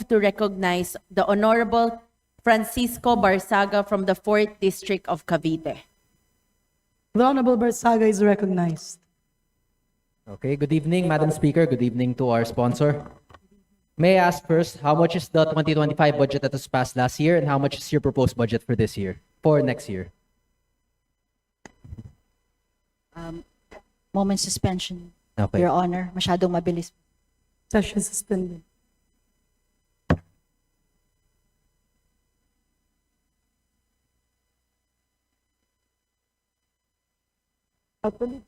move to recognize the Honorable Francisco Barzaga from the 4th District of Cavite. The Honorable Barzaga is recognized. Okay, good evening, Madam Speaker. Good evening to our sponsor. May I ask first, how much is the 2025 budget that was passed last year, and how much is your proposed budget for this year, for next year? Moment suspension, Okay. Your Honor. Masyadong mabilis. Session suspended. Balita.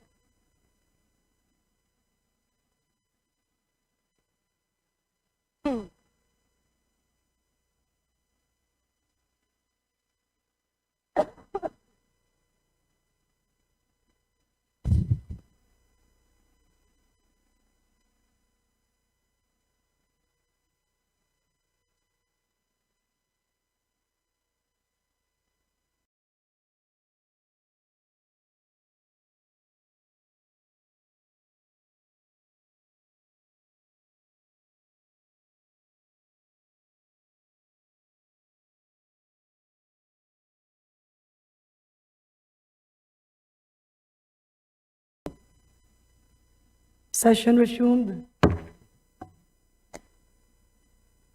Session resumed.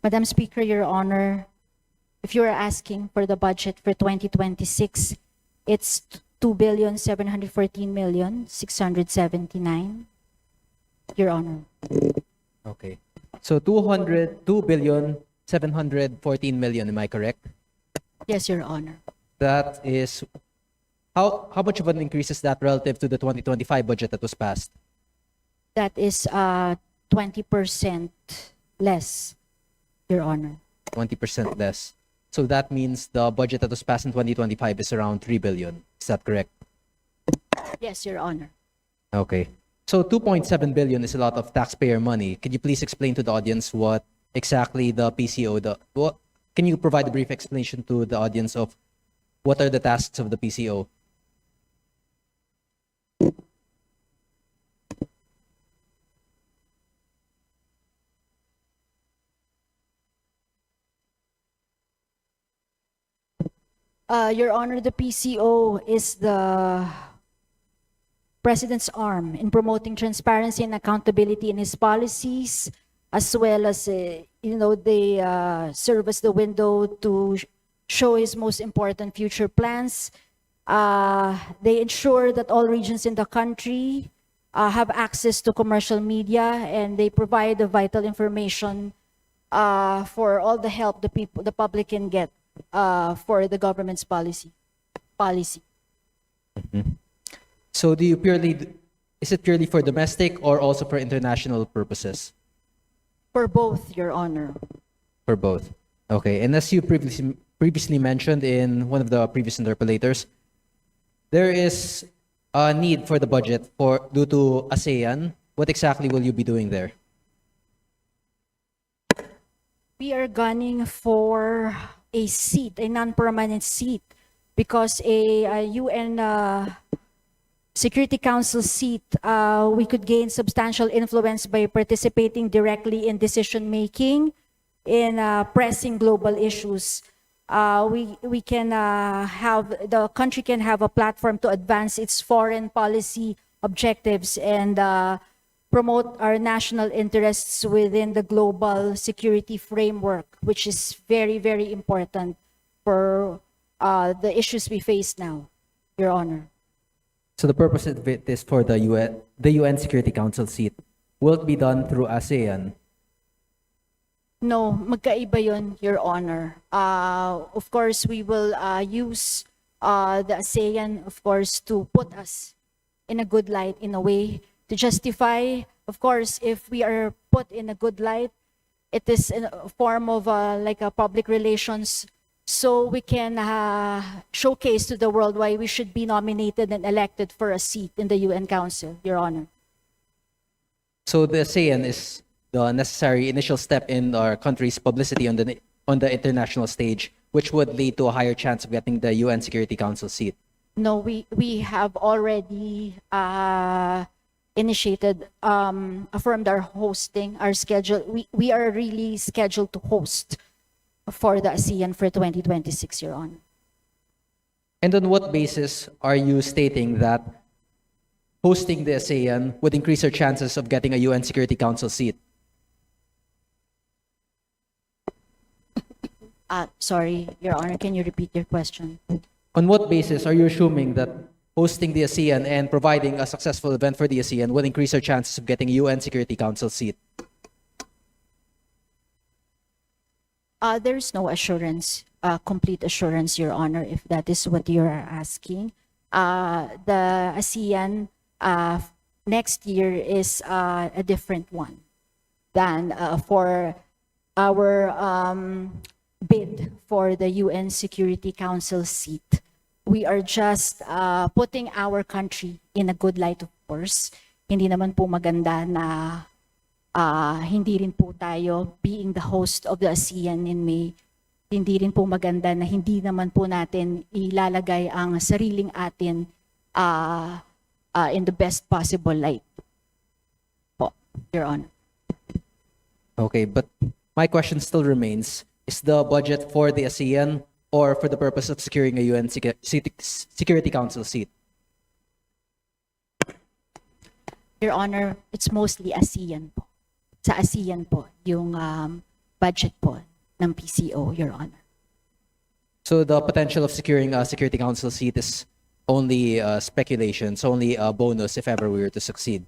Madam Speaker, Your Honor, if you are asking for the budget for 2026, it's 2,714,679. Your Honor. Okay. So 2,714 million, am I correct? Yes, Your Honor. That is, how much of an increase is that relative to the 2025 budget that was passed? That is 20% less, Your Honor. 20% less. So that means the budget that was passed in 2025 is around 3 billion. Is that correct? Yes, Your Honor. Okay. So 2.7 billion is a lot of taxpayer money. Could you please explain to the audience what exactly the PCO, can you provide a brief explanation to the audience of what are the tasks of the PCO? Your Honor, the PCO is the President's arm in promoting transparency and accountability in his policies, as well as, they serve as the window to show his most important future plans. They ensure that all regions in the country have access to commercial media, and they provide the vital information for all the help the public can get for the government's policy. So is it purely for domestic or also for international purposes? For both, Your Honor. For both. Okay. And as you previously mentioned in one of the previous interpellators, there is a need for the budget due to ASEAN. What exactly will you be doing there? We are gunning for a seat, a non-permanent seat, because a UN Security Council seat, we could gain substantial influence by participating directly in decision-making in pressing global issues. We can the country can have a platform to advance its foreign policy objectives and promote our national interests within the global security framework, which is very, very important for the issues we face now, Your Honor. So the purpose of it is for the UN Security Council seat. Will it be done through ASEAN? No, magkaiba yun, Your Honor. Of course, we will use the ASEAN, of course, to put us in a good light, in a way, to justify. Of course, if we are put in a good light, it is in a form of like a public relations, so we can showcase to the world why we should be nominated and elected for a seat in the UN Council, Your Honor. So the ASEAN is the necessary initial step in our country's publicity on the international stage, which would lead to a higher chance of getting the UN Security Council seat. No, we have already initiated, affirmed our hosting, our schedule. We are really scheduled to host for the ASEAN for 2026, Your Honor. And on what basis are you stating that hosting the ASEAN would increase our chances of getting a UN Security Council seat? Sorry, Your Honor, can you repeat your question? On what basis are you assuming that hosting the ASEAN and providing a successful event for the ASEAN will increase our chances of getting a UN Security Council seat? There's no assurance, complete assurance, Your Honor, if that is what you're asking. The ASEAN next year is a different one than for our bid for the UN Security Council seat. We are just putting our country in a good light, of course. Hindi naman po maganda na hindi rin po tayo being the host of the ASEAN in May. Hindi rin po maganda na hindi naman po natin ilalagay ang sariling atin in the best possible light. Po, Your Honor. Okay, but my question still remains, is the budget for the ASEAN or for the purpose of securing a UN Security Council seat? Your Honor, it's mostly ASEAN po. Sa ASEAN po, yung budget po ng PCO, Your Honor. So the potential of securing a Security Council seat is only speculation, it's only a bonus if ever we were to succeed.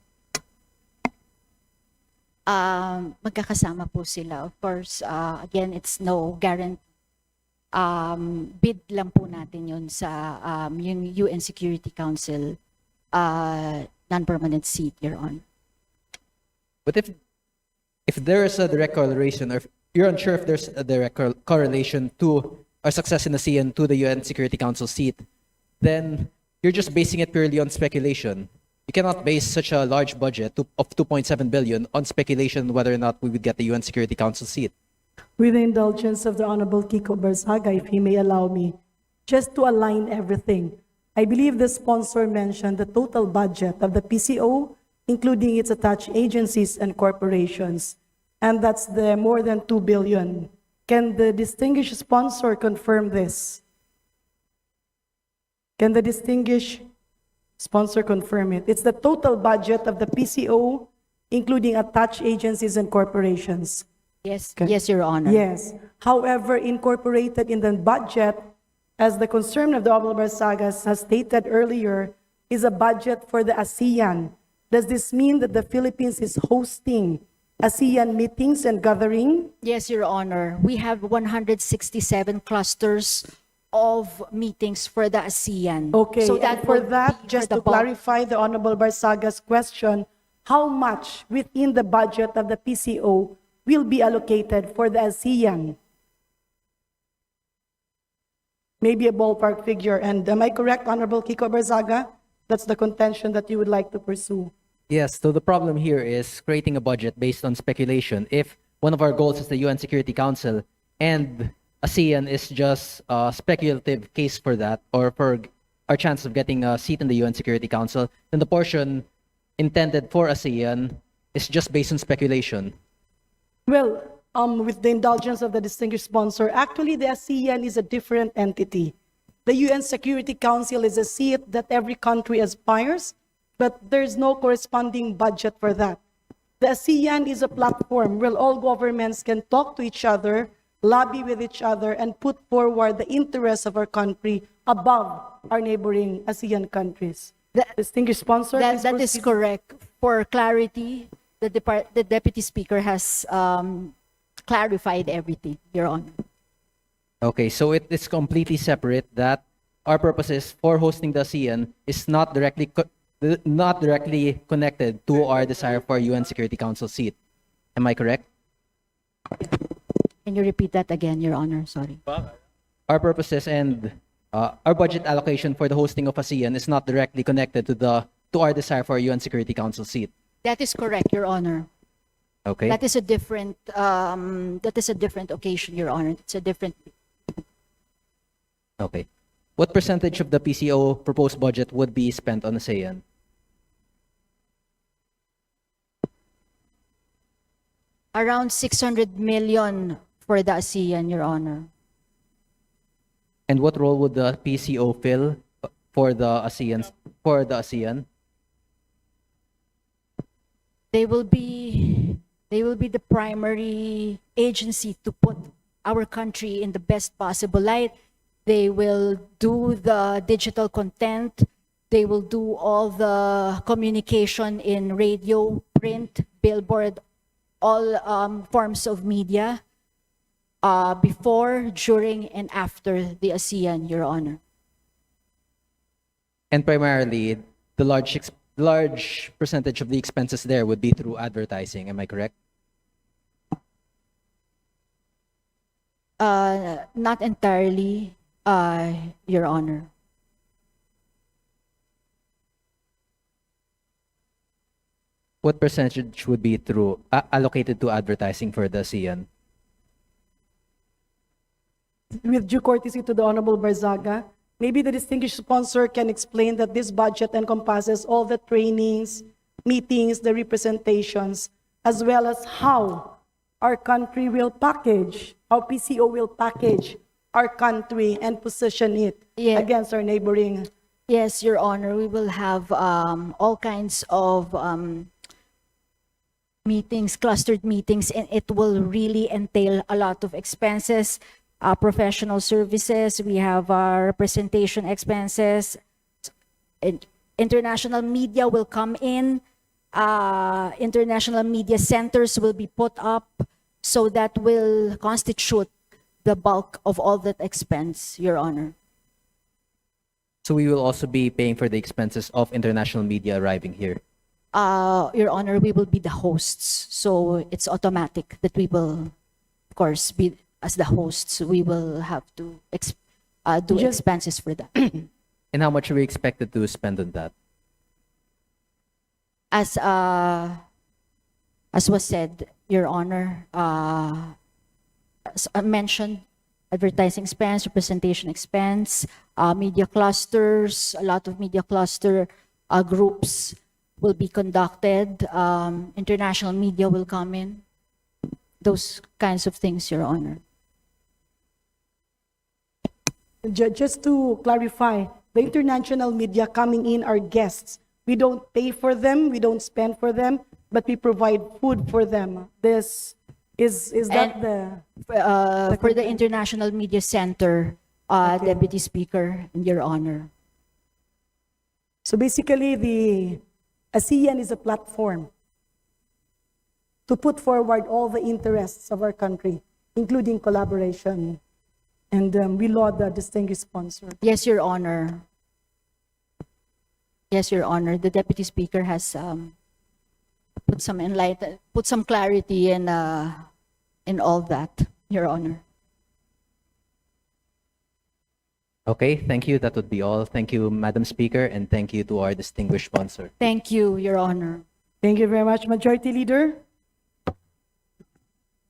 Magkakasama po sila. Of course, again, it's no guarantee. Bid lang po natin yun sa yung UN Security Council non-permanent seat, Your Honor. But if there is a direct correlation, or if you're unsure if there's a direct correlation to our success in the ASEAN to the UN Security Council seat, then you're just basing it purely on speculation. You cannot base such a large budget of 2.7 billion on speculation whether or not we would get the UN Security Council seat. With the indulgence of the Honorable Kiko Barzaga, if he may allow me, just to align everything. I believe the sponsor mentioned the total budget of the PCO, including its attached agencies and corporations, and that's the more than 2 billion. Can the distinguished sponsor confirm this? Can the distinguished sponsor confirm it? It's the total budget of the PCO, including attached agencies and corporations. Yes, Okay. yes, Your Honor. Yes. However, incorporated in the budget, as the concern of the Honorable Barzaga has stated earlier, is a budget for the ASEAN. Does this mean that the Philippines is hosting ASEAN meetings and gathering? Yes, Your Honor. We have 167 clusters of meetings for the ASEAN. Okay, so and that for would that, be just for to the bulk. clarify the Honorable Barzaga's question, how much within the budget of the PCO will be allocated for the ASEAN? Maybe a ballpark figure. And am I correct, Honorable Kiko Barzaga? That's the contention that you would like to pursue. Yes, so the problem here is creating a budget based on speculation. If one of our goals is the UN Security Council and ASEAN is just a speculative case for that, or for our chance of getting a seat in the UN Security Council, then the portion intended for ASEAN is just based on speculation. Well, with the indulgence of the distinguished sponsor, actually the ASEAN is a different entity. The UN Security Council is a seat that every country aspires, but there's no corresponding budget for that. The ASEAN is a platform where all governments can talk to each other, lobby with each other, and put forward the interests of our country above our neighboring ASEAN countries. Distinguished sponsor, please That is proceed. correct. For clarity, the Deputy Speaker has clarified everything, Your Honor. Okay, so it is completely separate that our purposes for hosting the ASEAN is not directly connected to our desire for a UN Security Council seat. Am I correct? Can you repeat that again, Your Honor? Sorry. Our purposes and our budget allocation for the hosting of ASEAN is not directly connected to our desire for a UN Security Council seat. That is correct, Your Honor. Okay. That is a different occasion, Your Honor. It's a different. Okay. What percentage of the PCO proposed budget would be spent on ASEAN? Around 600 million for the ASEAN, Your Honor. And what role would the PCO fill for the ASEAN? For the ASEAN? They will be the primary agency to put our country in the best possible light. They will do the digital content. They will do all the communication in radio, print, billboard, all forms of media, before, during, and after the ASEAN, Your Honor. And primarily, the large percentage of the expenses there would be through advertising. Am I correct? Not entirely, Your Honor. What percentage would be through allocated to advertising for the ASEAN? With due courtesy to the Honorable Barzaga, maybe the distinguished sponsor can explain that this budget encompasses all the trainings, meetings, the representations, as well as how our country will package, how PCO will package our country and position it Yeah. against our neighboring. Yes, Your Honor, we will have all kinds of meetings, clustered meetings, and it will really entail a lot of expenses, professional services. We have our representation expenses. International media will come in. International media centers will be put up, so that will constitute the bulk of all that expense, Your Honor. So we will also be paying for the expenses of international media arriving here. Your Honor, we will be the hosts, so it's automatic that we will, of course, be as the hosts. We will have to do Just- expenses for that. And how much are we expected to spend on that? As was said, Your Honor, as I mentioned, advertising expense, representation expense, media clusters, a lot of media cluster groups will be conducted. International media will come in. Those kinds of things, Your Honor. Just to clarify, the international media coming in are guests. We don't pay for them, we don't spend for them, but we provide food for them. This is that And- the For the International Media Center, Deputy Speaker, and Your Honor. so basically the ASEAN is a platform to put forward all the interests of our country, including collaboration. And we laud the distinguished sponsor. Yes, Your Honor. Yes, Your Honor. The Deputy Speaker has put some clarity in all that, Your Honor. Okay, thank you. That would be all. Thank you, Madam Speaker, and thank you to our distinguished sponsor. Thank you, Your Honor. Thank you very much, Majority Leader.